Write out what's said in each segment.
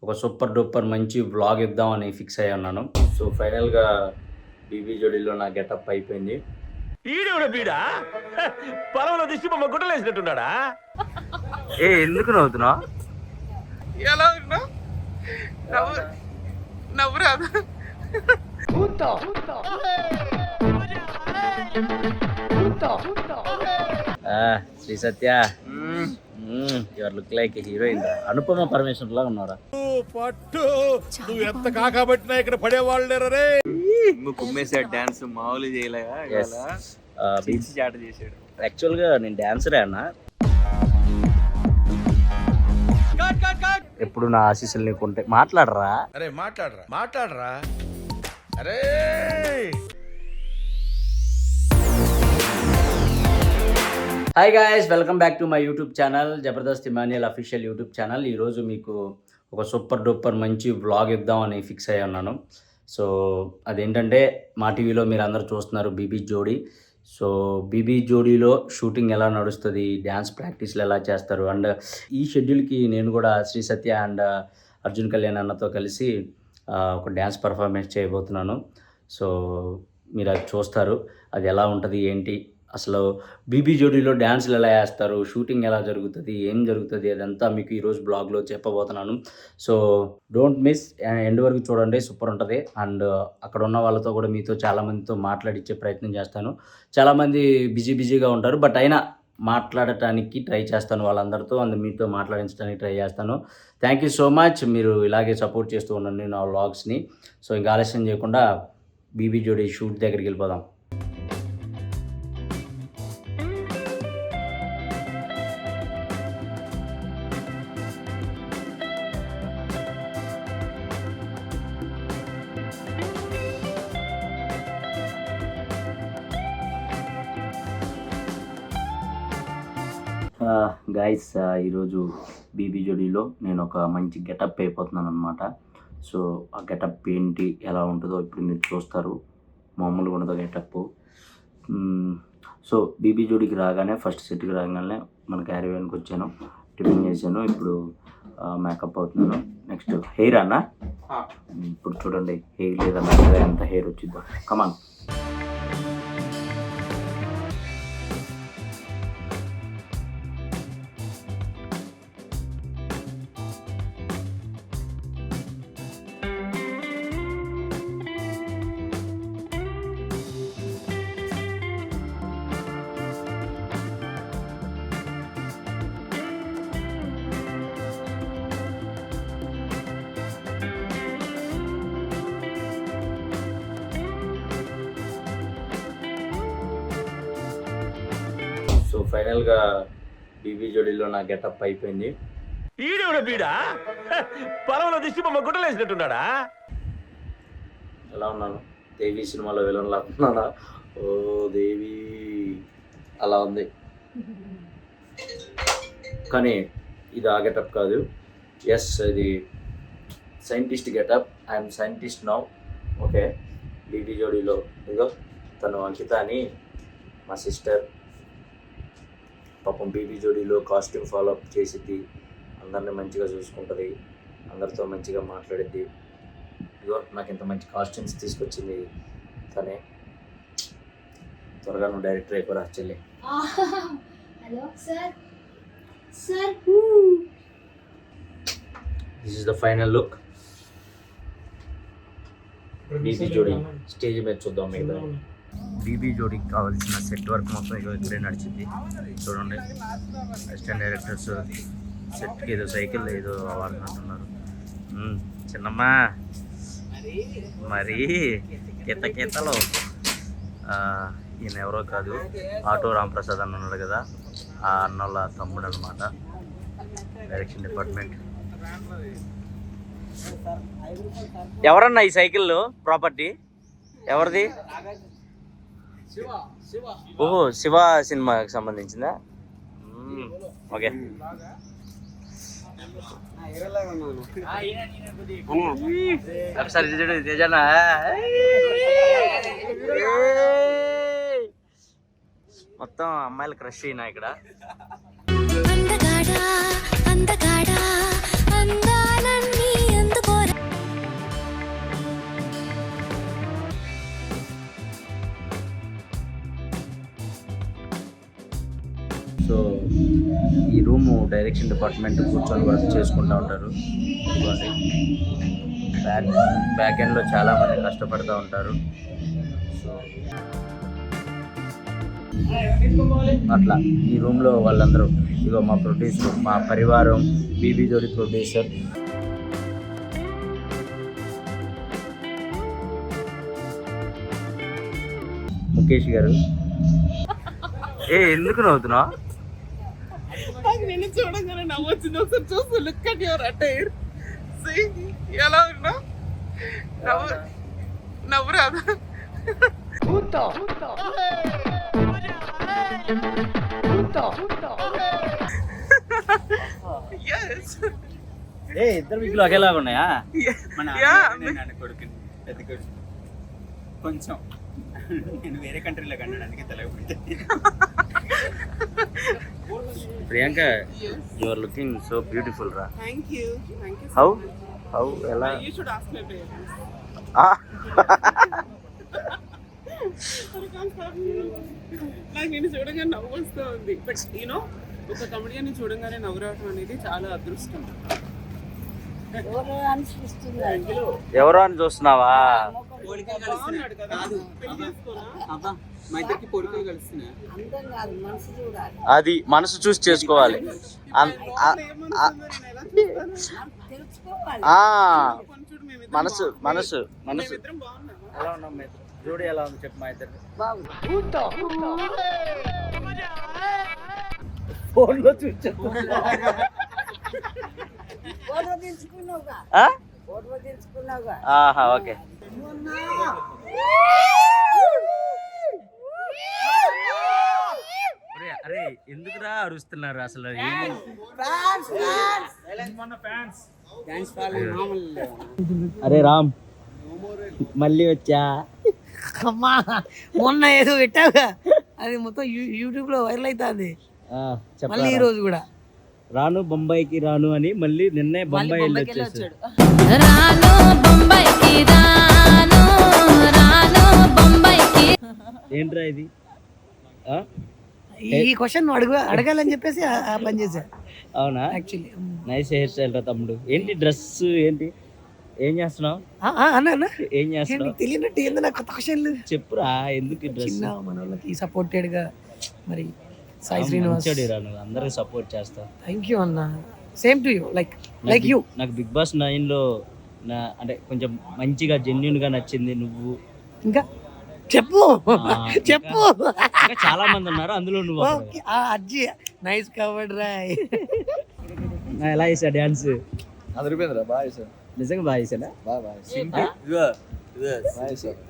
ఒక super duper మంచి vlog ఇద్దామని ఫిక్స్ అయ్యి ఉన్నాను. సో ఫైనల్గా బీబీ జోడీలో నా గెటప్ అయిపోయింది. ఈడెవడ బీడా పొలంలో దిష్టి బొమ్మ గుట్టలేసినట్టున్నాడా? ఎందుకు నవ్వుతున్నావు? ఎలా ఉన్నా నవ్వు రాదు. Sri Satya, your look like heroine. Anupama Parameshwar లా ఉన్నారా? పట్టు నువ్వు ఎంత కాకబట్టినా ఇక్కడ పడేవాళ్ళు రే. కుమ్మేసాడు డాన్స్ మామూలు చేయలేగా చాట చేసాడు. యాక్చువల్గా నేను డాన్సరే అన్న. ఎప్పుడు నా ఆశీస్సులు నీకుంటే మాట్లాడరా. అరే మాట్లాడరా అరే. Hi guys, welcome back to my YouTube channel Jabardasth Emmanuel official YouTube channel. ఈరోజు మీకు ఒక సూపర్ డూపర్ మంచి వ్లాగ్ ఇద్దామని ఫిక్స్ అయ్యి ఉన్నాను. సో అదేంటంటే మా టీవీలో మీరు అందరూ చూస్తున్నారు బీబీ జోడీ. సో బీబీ జోడీలో షూటింగ్ ఎలా నడుస్తుంది, డ్యాన్స్ ప్రాక్టీస్లు ఎలా చేస్తారు, అండ్ ఈ షెడ్యూల్కి నేను కూడా శ్రీ సత్య అండ్ అర్జున్ కళ్యాణ్ అన్నతో కలిసి ఒక డ్యాన్స్ పర్ఫార్మెన్స్ చేయబోతున్నాను. సో మీరు అది చూస్తారు, అది ఎలా ఉంటుంది ఏంటి, అసలు బీబీ జోడీలో డ్యాన్స్లు ఎలా వేస్తారు, షూటింగ్ ఎలా జరుగుతుంది, ఏం జరుగుతుంది, అదంతా మీకు ఈరోజు బ్లాగ్లో చెప్పబోతున్నాను. సో డోంట్ మిస్, ఎండ్ వరకు చూడండి, సూపర్ ఉంటుంది. అండ్ అక్కడ ఉన్న వాళ్ళతో కూడా మీతో చాలామందితో మాట్లాడించే ప్రయత్నం చేస్తాను. చాలామంది బిజీగా ఉంటారు, బట్ అయినా మాట్లాడటానికి ట్రై చేస్తాను వాళ్ళందరితో, మీతో మాట్లాడించడానికి ట్రై చేస్తాను. థ్యాంక్ యూ సో మచ్, మీరు ఇలాగే సపోర్ట్ చేస్తూ ఉండండి నా వ్లాగ్స్ని. సో ఇంకా ఆలస్యం చేయకుండా బీబీ జోడీ షూట్ దగ్గరికి వెళ్ళిపోదాం. గైస్, ఈరోజు బీబీ జోడీలో నేను ఒక మంచి గెటప్ అయిపోతున్నాను అనమాట. సో ఆ గెటప్ ఏంటి, ఎలా ఉంటుందో ఇప్పుడు మీరు చూస్తారు. మామూలుగా ఉండదు గెటప్. సో బీబీ జోడీకి రాగానే ఫస్ట్ సెట్కి రాగానే మన క్యారీవేన్కి వచ్చాను, టిఫిన్ చేశాను, ఇప్పుడు మేకప్ అవుతున్నాను. నెక్స్ట్ హెయిర్ అన్న, ఇప్పుడు చూడండి హెయిర్ లేదా ఎంత హెయిర్ వచ్చిందో. కమాన్. సో ఫైనల్గా బీబీ జోడీలో నా గెటప్ అయిపోయింది. ఈడెవడ బీడా పొలంలో దిష్టి బొమ్మ గుట్టలేసినట్టున్నాడా? ఎలా ఉన్నాను? దేవి సినిమాలో విలన్లా ఉన్నానా? ఓ దేవి, అలా ఉంది. కానీ ఇది ఆ గెటప్ కాదు. ఎస్, ఇది scientist getup. I'm scientist now. Okay, BB జోడీలో ఇదో తను అంకిత అని మా సిస్టర్. పాపం బీబీ జోడీలో కాస్ట్యూమ్ ఫాలో అప్ చేసిద్ది, అందరినీ మంచిగా చూసుకుంటుంది, అందరితో మంచిగా మాట్లాడిద్ది. ఇదిగో నాకు ఇంత మంచి కాస్ట్యూమ్స్ తీసుకొచ్చింది తనే. త్వరగా నువ్వు డైరెక్టర్ అయిపోరా చెల్లి. Hello sir. Sir, this is the final look. BB Jodi stage మీద చూద్దాం. మీద బీబీ జోడీకి కావాల్సిన సెట్ వర్క్ మొత్తం ఇక్కడే నడిచింది. చూడండి, అసిస్టెంట్ డైరెక్టర్స్ సెట్కి ఏదో సైకిల్ ఏదో వాడుకుంటున్నారు. చిన్నమ్మా మరి కితలో ఈయన ఎవరో కాదు, ఆటో రాంప్రసాద్ అన్న ఉన్నాడు కదా, ఆ అన్నోళ్ళ తమ్ముడు అనమాట. Direction department. ఎవరన్నా ఈ సైకిల్ ప్రాపర్టీ ఎవరిది? ఓహో, శివ సినిమాకి సంబంధించిందా? ఓకే. ఒకసారి నిజనా మొత్తం అమ్మాయిలు క్రష్ అయినా ఇక్కడ. అందగాడా అందగాడా అందాలన్నీ రూమ్ డైరెక్షన్ డిపార్ట్మెంట్ కూర్చొని వర్క్ చేసుకుంటూ ఉంటారు. ఇదిగోండి బ్యాక్ ఎండ్లో చాలామంది కష్టపడుతూ ఉంటారు. సో అట్లా ఈ రూమ్లో వాళ్ళందరూ ఇగో మా ప్రొడ్యూసర్, మా పరివారం, బీబీ జోడి ప్రొడ్యూసర్, ముఖేష్ గారు. ఎందుకు నవ్వుతున్నావు? నాకు నిన్ను చూడంగానే నవ్వు వచ్చింది. ఒకసారి చూసి లుక్ అట్ యువర్ అటైర్. ఎలా ఉన్నా? నవ్వు రాదా? Yes. ఇద్దరు వీక్లు ఒకేలాగా ఉన్నాయా? కొడుకుని పెద్ద కొడుకు కొంచెం నేను వేరే కంట్రీలో కన్నాను, అందుకే తెలియకపోతే. Priyanka, you are looking so beautiful రా. Thank you. Thank you so how much. How ఎలా? You should ask my parents. నాకు నేను చూడగానే నవ్వు వస్తూ ఉంది. బట్ యూనో ఒక కమెడియన్ చూడగానే నవ్వు రావడం అనేది చాలా అదృష్టం. ఎవరో అని చూస్తున్నావా? బాగున్నాడు కదా? పెళ్లి చేసుకోనా? మా ఇద్దరికి పొడుకులు కలుస్తున్నాయి. అది మనసు చూసి చేసుకోవాలి. లోపల ఏమనుందో నేను ఎలా చూస్తాను? కొంచెం మేమిద్దరం మనసు మనసు మనసు మేమిద్దరం బాగున్నామా? ఎలా ఉన్నాం? జోడి ఎలా ఉంది చెప్పు మా ఇద్దరు. ఫోన్లో చూసి చెప్పు. ఆహా, ఓకే. అరే ఎందుకురా అరుస్తున్నారు అసలు? అరే రామ్, మళ్ళీ వచ్చా. అమ్మా మొన్న ఏదో పెట్టావుగా, అది మొత్తం యూట్యూబ్ లో వైరల్ అవుతుంది. మళ్ళీ ఈ రోజు కూడా రాను బొంబాయికి రాను అని మళ్ళీ నిన్నే బొంబాయి వెళ్ళి వచ్చేసాడు. ఏంట్రా ఇది? ఈ క్వశ్చన్ అడగాలని చెప్పేసి ఆ పని చేశా. అవునా? యాక్చువల్లీ నైస్ హెయిర్ స్టైల్ రా తమ్ముడు. ఏంటి డ్రెస్ ఏంటి? ఏం చేస్తున్నావు? అన్న ఏం చేస్తున్నావు? తెలియనట్టు ఏందో నాకు కొత్త క్వశ్చన్లు చెప్పురా. ఎందుకు డ్రెస్? చిన్న మన వాళ్ళకి సపోర్టెడ్ గా మరి సాయి శ్రీనివాస్ అందరికి సపోర్ట్ చేస్తా. థ్యాంక్ యూ అన్న. Same to you. Like you. నాకు బిగ్ బాస్ 9 లో అంటే కొంచెం మంచిగా జెన్యున్ గా నచ్చింది నువ్వు. ఇంకా చెప్పు చెప్పు. ఇంకా చాలా మంది ఉన్నారు, అందులో నువ్వు. అజ్జి నైస్ కవర్డ్ రాయ్. ఎలా చేసా డాన్స్? అదిరిపోయిందిరా, బాగా చేశారు. నిజంగా బాగా చేసానా? బాగా నిజంగా బాగా చేశారు.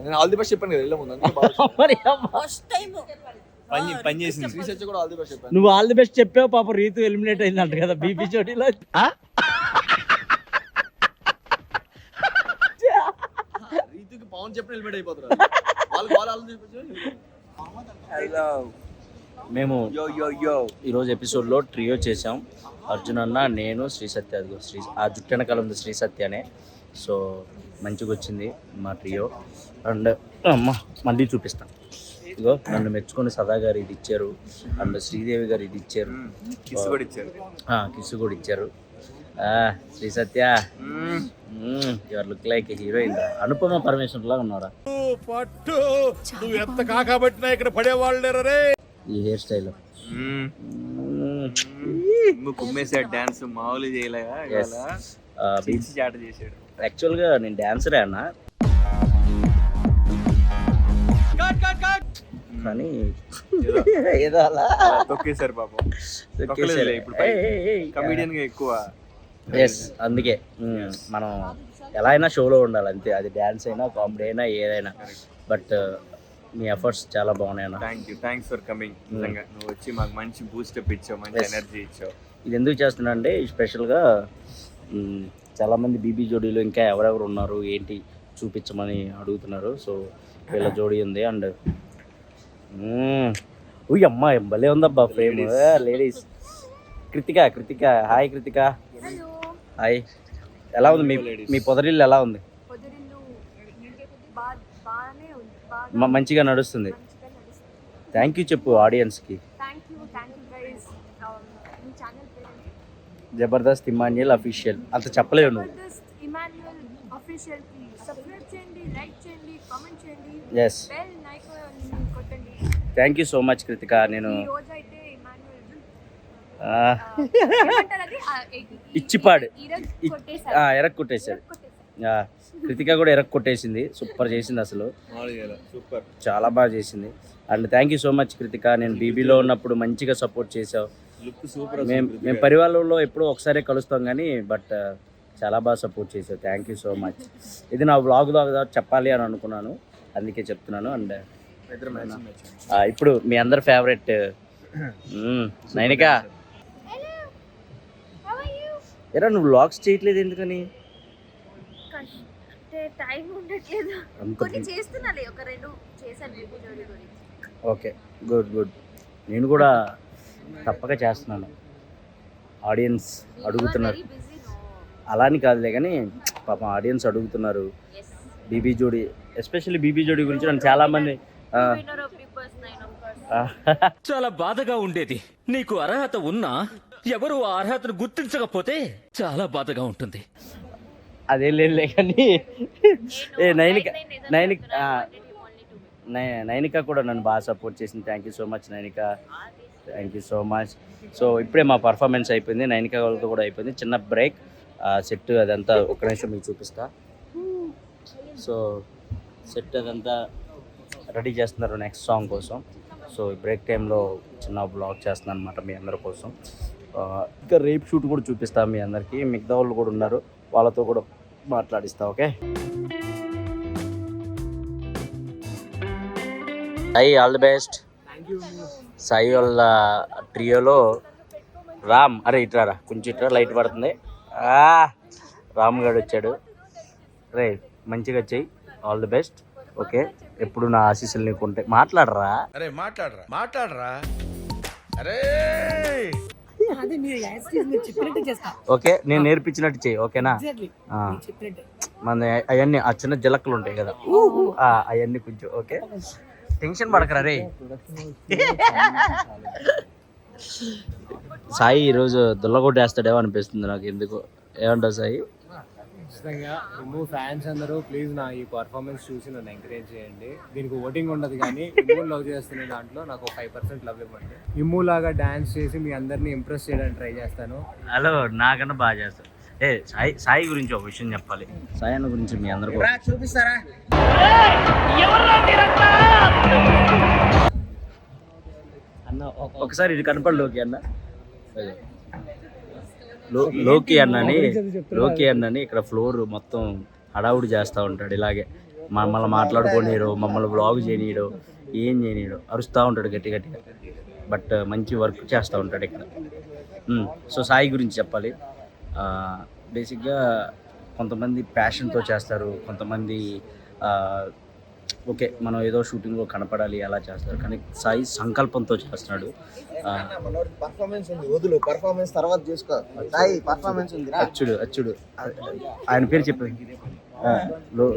నేను ఆల్ ది బెస్ట్ చెప్పాను కదా వెళ్ళే ముందు, అందుకే బాగా పని చేసింది. రీసెర్చ్ కూడా ఆల్ ది బెస్ట్ చెప్పాను. నువ్వు ఆల్ ది బెస్ట్ చెప్పావు. పాప రీతు ఎలిమినేట్ అయిందంట కదా బీపీ చోటీలో. రీతుకి పవన్ చెప్పిన హెల్మెట్ అయిపోతారు వాళ్ళు. మేము ఈరోజు ఎపిసోడ్లో ట్రియో చేసాం. అర్జున్ అన్న, నేను, శ్రీ సత్య. అదిగో ఆ జుట్టు వెనకాల ఉంది శ్రీ సత్యనే. సో మంచిగా వచ్చింది మా ట్రియో. అండ్ అమ్మ మళ్ళీ చూపిస్తాను. ఇదిగో నన్ను మెచ్చుకొని సదా గారు ఇది ఇచ్చారు, అండ్ శ్రీదేవి గారు ఇది ఇచ్చారు, కిస్సు కూడా ఇచ్చారు. Sri Satya, your look like heroine. Anupama Parameshwar లాగా ఉన్నారా? పట్టు నువ్వు ఎంత కాకబట్టినా ఇక్కడ పడేవాళ్ళు రే. ఈ హెయిర్ స్టైల్ కుమ్మేసాడు. డాన్స్ మామూలు చేయలేగా, చాట చేసాడు. యాక్చువల్గా నేను డాన్సరే అన్న, కానీ ఏదో అలా తొక్కేశారు పాపం. ఇప్పుడు కమెడియన్ గా ఎక్కువ. ఎస్, అందుకే మనం ఎలా అయినా షోలో ఉండాలి అంతే. అది డాన్స్ అయినా, కామెడీ అయినా, ఏదైనా. బట్ మీ ఎఫర్ట్స్ చాలా బాగున్నాయి అన్న. Thanks for coming. నిజంగా నువ్వు వచ్చి మాకు మంచి బూస్టప్ ఇచ్చావు, మంచి ఎనర్జీ ఇచ్చావు. ఇది ఎందుకు చేస్తున్నా అంటే స్పెషల్గా చాలామంది బీబీ జోడీలో ఇంకా ఎవరెవరు ఉన్నారు ఏంటి చూపించమని అడుగుతున్నారు. సో వీళ్ళ జోడీ ఉంది. అండ్ అమ్మా భలే ఉందబ్బా frame. Ladies Krithika. Hi Krithika. Hi. ఎలా ఉంది మీ పొదరిల్లు? ఎలా ఉంది? మంచిగా నడుస్తుంది. థ్యాంక్ యూ చెప్పు ఆడియన్స్కి. జబర్దస్త్ ఇమాన్యుయల్ అఫీషియల్ అంత చెప్పలేవు నువ్వు. ఇమాన్యుయల్ అఫీషియల్ కి సబ్స్క్రైబ్ చేయండి, లైక్ చేయండి, కామెంట్ చేయండి, ఎస్, బెల్ ఐకాన్ కొట్టండి. Thank you so much Krittika. నేను ఈ రోజు అయితే ఇమాన్యుయల్ ఆ, ఏమంటారు అది? ఇచ్చిపాడు. కొట్టేశారు. ఎరక్ కొట్టేశాడు. కృతిక కూడా ఎరక్ కొట్టేసింది, సూపర్ చేసింది అసలు, సూపర్. చాలా బాగా చేసింది. And thank you so much Krittika. నేను బీబీలో ఉన్నప్పుడు మంచిగా సపోర్ట్ చేసావు. Look super. మేము పరివారంలో ఎప్పుడో ఒకసారి కలుస్తాం కానీ బట్ చాలా బాగా సపోర్ట్ చేసావు. Thank you so much. ఇది నా వ్లాగ్ ద్వారా చెప్పాలి అని అనుకున్నాను, అందుకే చెప్తున్నాను. అండ్ ఇప్పుడు మీ అందరి ఫేవరెట్ నైనిక. ఎరా నువ్వు వ్లాగ్స్ చేయట్లేదు ఎందుకని? అంటే టైం ఉండట్లేదు. అంత కొన్ని చేస్తున్నాలే, ఒక రెండు చేశాను ఎపిసోడ్ గురించి. Okay, good good. నేను కూడా తప్పక చేస్తున్నాను. ఆడియన్స్ అడుగుతున్నారు, Very busy, no? అలా అని కాదులే కానీ పాపం ఆడియన్స్ అడుగుతున్నారు Yes. బీబీ జోడి, ఎస్పెషల్లీ బీబీ జోడి గురించి నన్ను చాలా మంది Winner of Big Boss 9, of course. చాలా బాధగా ఉండేది. నీకు అర్హత ఉన్నా ఎవరు ఆ అర్హతను గుర్తించకపోతే చాలా బాధగా ఉంటుంది. అదే లేదులే కానీ ఏ నైనిక నైనిక నైనిక కూడా నన్ను బాగా సపోర్ట్ చేసింది. Thank you so much Nainika, thank you so much. So ఇప్పుడే మా పర్ఫార్మెన్స్ అయిపోయింది, నైనిక వాళ్ళతో కూడా అయిపోయింది. చిన్న బ్రేక్, సెట్ అదంతా ఒక్క నిమిషం మీకు చూపిస్తా. సో సెట్ అదంతా రెడీ చేస్తున్నారు నెక్స్ట్ సాంగ్ కోసం. సో ఈ బ్రేక్ టైంలో చిన్న బ్లాగ్ చేస్తున్నాను అనమాట మీ అందరి కోసం. ఇంకా రేపు షూట్ కూడా చూపిస్తాను మీ అందరికీ. మిగతా వాళ్ళు కూడా ఉన్నారు, వాళ్ళతో కూడా మాట్లాడిస్తా. Okay, Sai all the best. Sai వాళ్ళ ట్రియోలో రామ్, అరే ఇట్రారా కొంచెం ఇట్రా, లైట్ పడుతుంది. రామ్ గడు వచ్చాడు. రే మంచిగా చెయ్యి, ఆల్ ది బెస్ట్. ఓకే, ఎప్పుడు నా ఆశీస్సులు నీకు ఉంటాయి. మాట్లాడరా, అరే మాట్లాడరా. అరే అదే మీరు మీరు చెప్పినట్టు చేస్తా. ఓకే నేను నేర్పించినట్టు చెయ్యి, ఓకేనా? Exactly. ఆ, చెప్పినట్టే. మన అవన్నీ ఆ చిన్న జలక్కలు ఉంటాయి కదా, అవన్నీ కొంచెం ఓకే. టెన్షన్ పడకరా రే. సాయి ఈరోజు దుల్లగొట్టేస్తాడేమో అనిపిస్తుంది నాకు, ఎందుకు. ఏమంటావు సాయి? ఖచ్చితంగా ఇమ్ము ఫ్యాన్స్ అందరూ ప్లీజ్ నా ఈ పర్ఫార్మెన్స్ చూసి నన్ను ఎంకరేజ్ చేయండి. దీనికి ఓటింగ్ ఉండదు కానీ ఇమ్ము లవ్ చేస్తున్న దాంట్లో నాకు 5% లవ్ ఇవ్వండి. ఇమ్ము లాగా డాన్స్ చేసి మీ అందరినీ ఇంప్రెస్ చేయడానికి ట్రై చేస్తాను. హలో, నాకన్నా బాగా చేస్తాను. సాయి గురించి ఒక విషయం చెప్పాలి. సాయి అన్న గురించి మీ అందరూ చూపిస్తారా? అన్న ఒకసారి ఇది కనపడు లోకి అన్న. లోకి అన్నని ఇక్కడ ఫ్లోర్ మొత్తం హడావుడి చేస్తూ ఉంటాడు. ఇలాగే మమ్మల్ని మాట్లాడుకోనీయడు, మమ్మల్ని బ్లాగ్ చేయనీయడు, ఏం చేయనీయడు, అరుస్తూ ఉంటాడు గట్టి గట్టిగా. బట్ మంచి వర్క్ చేస్తూ ఉంటాడు ఇక్కడ. సో సాయి గురించి చెప్పాలి. బేసిక్గా కొంతమంది ప్యాషన్తో చేస్తారు, కొంతమంది ఓకే మనం ఏదో షూటింగ్లో కనపడాలి అలా చేస్తారు, కానీ సాయి సంకల్పంతో చేస్తున్నాడు. పర్ఫార్మెన్స్ ఉంది, వదులు పర్ఫార్మెన్స్ తర్వాత చూసుకో. సాయి పర్ఫార్మెన్స్ ఉంది. అచ్చుడు ఆయన పేరు చెప్పాను,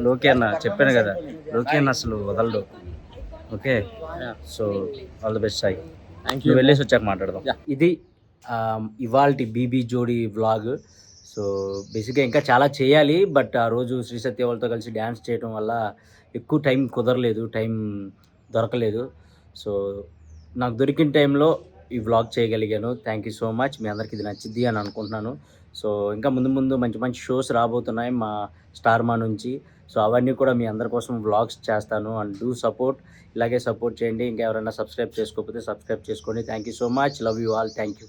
లోకి అన్న చెప్పాను కదా, లోకి అన్న అసలు వదలడు. Okay, so all the best Sai. నువ్వు వెళ్ళేసి వచ్చాక మాట్లాడదాం. ఇది ఇవాల్టి బీబీ జోడి వ్లాగ్. సో బేసిక్గా ఇంకా చాలా చేయాలి, బట్ ఆ రోజు శ్రీ సత్య వాళ్ళతో కలిసి డ్యాన్స్ చేయడం వల్ల ఎక్కువ టైం కుదరలేదు, టైం దొరకలేదు. సో నాకు దొరికిన టైంలో ఈ వ్లాగ్ చేయగలిగాను. Thank you so much. మీ అందరికి ఇది నచ్చింది అని అనుకుంటున్నాను. సో ఇంకా ముందు మంచి మంచి షోస్ రాబోతున్నాయి మా స్టార్ మా నుంచి. సో అవన్నీ కూడా మీ అందరి కోసం వ్లాగ్స్ చేస్తాను. అండ్ డూ సపోర్ట్, ఇలాగే సపోర్ట్ చేయండి. ఇంకా ఎవరైనా సబ్స్క్రైబ్ చేసుకోకపోతే సబ్స్క్రైబ్ చేసుకోండి. Thank you so much. Love you all. Thank you.